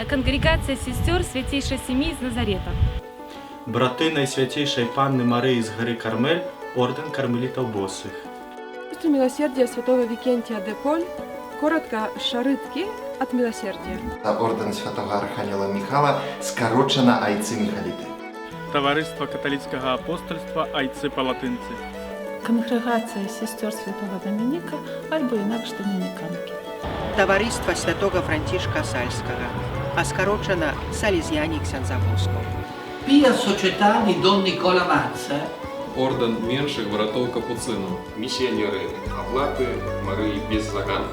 Конгрегация сестер Святейшей Семьи из Назарета. Брати Найсвятейшей Панны Марии з гори Кармель, орден кармелитов босых. Сестры милосердия святого Викентия де Поль, коротко шарытки от милосердия. Орден святого Архангела Михала, скорочено айцы Михалиты. Товариство католицького апостольства айцы палатинці. Конгрегація сестер святого Доміника або інакше домініканки. Товариство святого Франтишка Сальского, а скорочено Салезіяні Ксянзаводського. Pia Società di Don Nicola Mazza. Орден менших братов капуцинов. Миссионеры Облаты Марии Беззаган.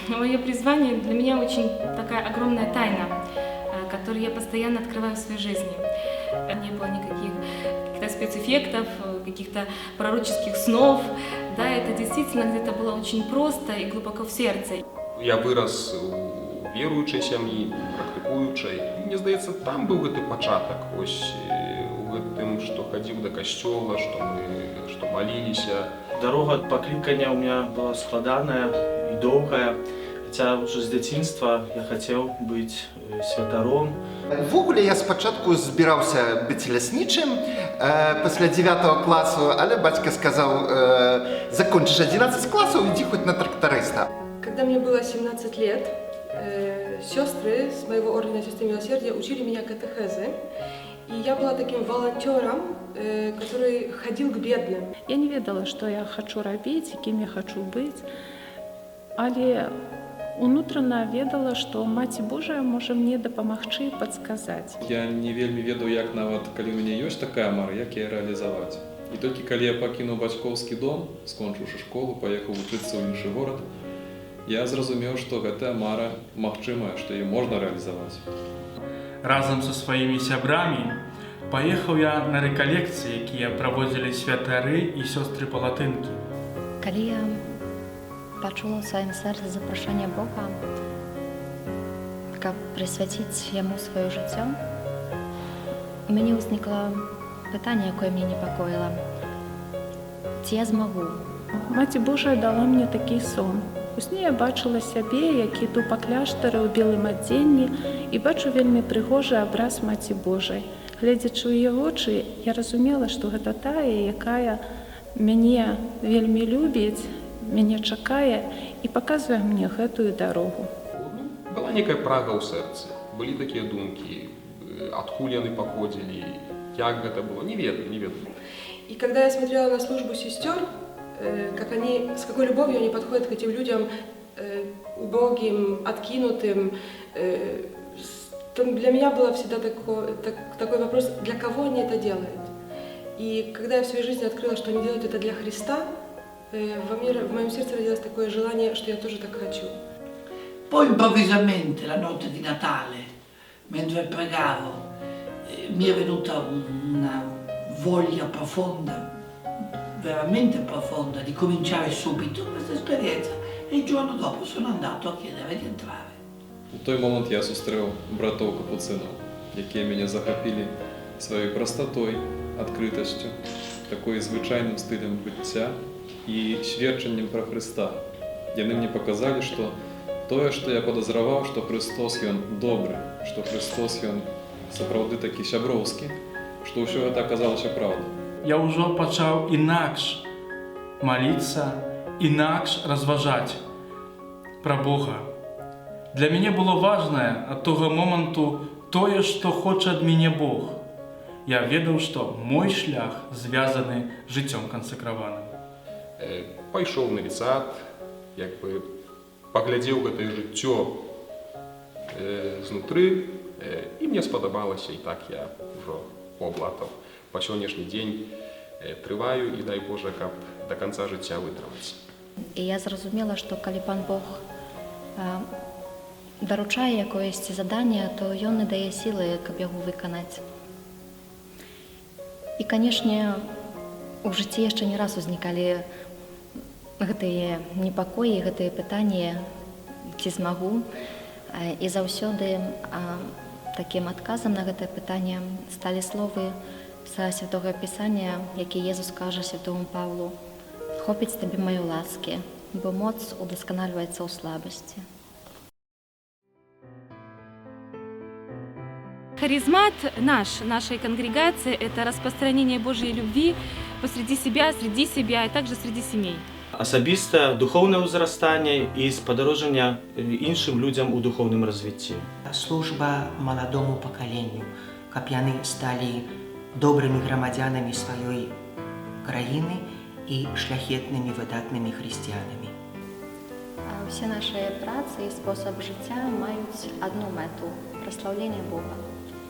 Мое призвание для меня очень такая огромная тайна, которую я постоянно открываю в своей жизни. Не было никаких каких-то спецэффектов, каких-то пророческих снов. Да, это действительно где-то было очень просто и глубоко в сердце. Я вырос у веруючай сям'і, практыкуючай. Мне здаецца, там быў гэты пачатак, ось у гэтым, што хадзіў да касцёла, што маліліся. Дорога покликания у меня была складаная и долгая, хотя уже с детства я хотел быть святаром. В ogóle я спочатку збираўся быць ляснічым пасля 9 класу, але бацька сказаў, закончишь 11 классов, иди хоть на тракториста. Когда мне было 17 лет, сестры с моего ордена сестры милосердия учили меня катехезы. И я была таким волонтером, который ходил к бедным. Я не ведала, што я хачу рабіць і кім я хачу быць, але унутрана ведала, што Маці Божая можа мне дапамагчы і падсказаць. Я не вельмі ведаў, як нават калі ў мяне ёсць такая мара, як яе рэалізаваць. І толькі калі я пакінуў бацькоўскі дом, скончыўшы школу, паехаў вучыцца ў іншы горад, я зразумеў, што гэтая мара магчымая, што яе можна рэалізаваць. Разам са сваімі сябрамі паехаў я на рэкалекцыі, якія праводзілі святары і сёстры палатынкі. Калі я пачула ў сваім сэрцы запрашэнне Бога, каб прысвяціць яму сваё жыццё, у мяне ўзнікла пытанне, якое мне непакоіла. Ці я змагу? Маці Божая дала мне такі сон. У сне я бачыла сябе, як іду па кляштары ў белым адзенні і бачу вельмі прыгожы абраз Маці Божай. Гледзячы ў яе вочы, я разумела, што гэта тая, якая мяне вельмі любіць, мяне чакае і паказвае мне гэтую дарогу. Была некая прага ў сэрцы, былі такія думкі, адкуль яны паходзілі, як гэта было, не ведаю. И когда я смотрела на службу сестер, как они, с какой любовью они подходят к этим людям убогим, откинутым, то для меня был всегда такой вопрос, для кого они это делают. И когда я в своей жизни открыла, что они делают это для Христа, в моем сердце родилось такое желание, что я тоже так хочу. Poi improvvisamente, la notte di Natale, mentre pregavo, mi è venuta una voglia profonda, veramente profonda, di cominciare subito questa esperienza e il giorno dopo sono andato a chiedere di entrare. У той момант я сустрэў братоў капуцынаў, якія мяне захапілі сваёй прастатой, адкрытасцю, такой звычайным стылем быцця і сведчаннем пра Хрыста. Яны мне паказалі, што тое, што я падазраваў, што Христос ён добры, што Христос ён сапраўды такі сяброўскі, што ўсё гэта аказалася праўдай. Я ўжо пачаў інакш маліцца, інакш разважаць пра Бога. Для мяне было важнае ад того моманту тое, што хоча ад мяне Бог. Я ведаў, што мой шлях звязаны жыццём кансакраваным. Пайшоў на вісат, паглядзеў гэтае жыццё знутры, і мне спадабалася, і так я ўжо пооблатаў. Па сённяшні дзень трываю і дай Божа, каб да канца жыцця вытрымаць. І я зразумела, што калі Пан Бог даручае якоесьці заданне, то ён і дае сілы, каб яго выканаць. І, канешне, у жыцці яшчэ не раз узнікалі гэтыя непакоі, гэтыя пытанні, ці змагу. І заўсёды такім адказам на гэтае пытанне сталі словы са Святога Пісання, які Езус кажа святому Павлу: «Хопіць табе маёй ласкі, bo moc udoskonaliłaється у слабости. Харизмат нашей конгрегации – это распространение Божьей любви посреди себя, среди себя и также среди семей. Особисте духовне узростання і сподороження іншим людям у духовному розвитті. Служба молодому поколению, каб яны стали добрыми громадянами своей краины и шляхетными выдатными христианами. Всі наші праці і спосіб життя мають одну мету – прославлення Бога.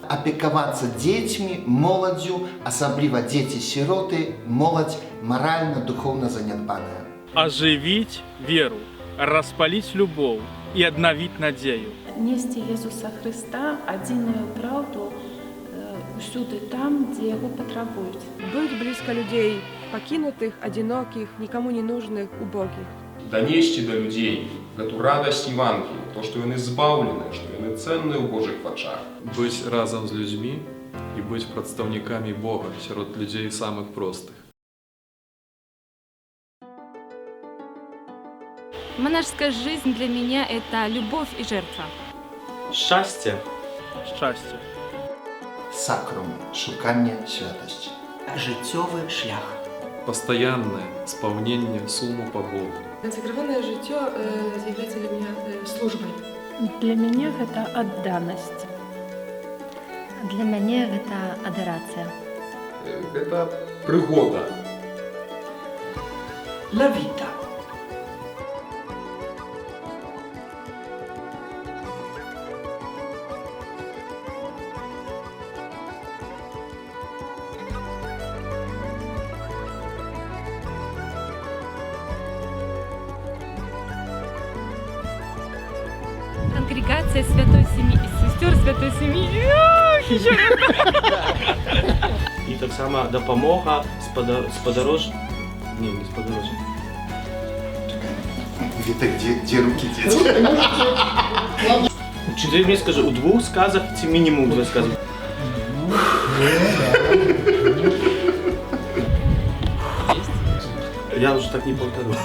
Опекавацца дзецьмі, моладзю, асабліва дзеці-сіроты, моладзь маральна, духовна занядбаная. Оживить веру, распалить любовь и обновить надею. Нести Иисуса Христа, одиную правду, всюди там, где его потребуют. Быть близко людей, покинутых, одиноких, никому не нужных, убогих. Донести до людей эту радость Евангелия, то, что они избавлены, что они ценны у Божьих очах. Быть разом с людьми и быть представниками Бога среди людей самых простых. Монашеская жизнь для меня – это любовь и жертва. Щастя Счастье. Сакрум – шукання святості. Жыццёвы шлях. Постоянное исполнение сумму по Богу. Консекрованное житье является для меня службой. Для меня это отданность. Для мене це адорація. Это пригода. La vita. Конгрегация Святой Семьи, сестер Святой Семьи. і так само допомога сподорож... Ні, не сподорож. Віта, де руки діти? Чи ти мені скажи, у двох сказах, чи мінімум два скази? Я вже так не повторю.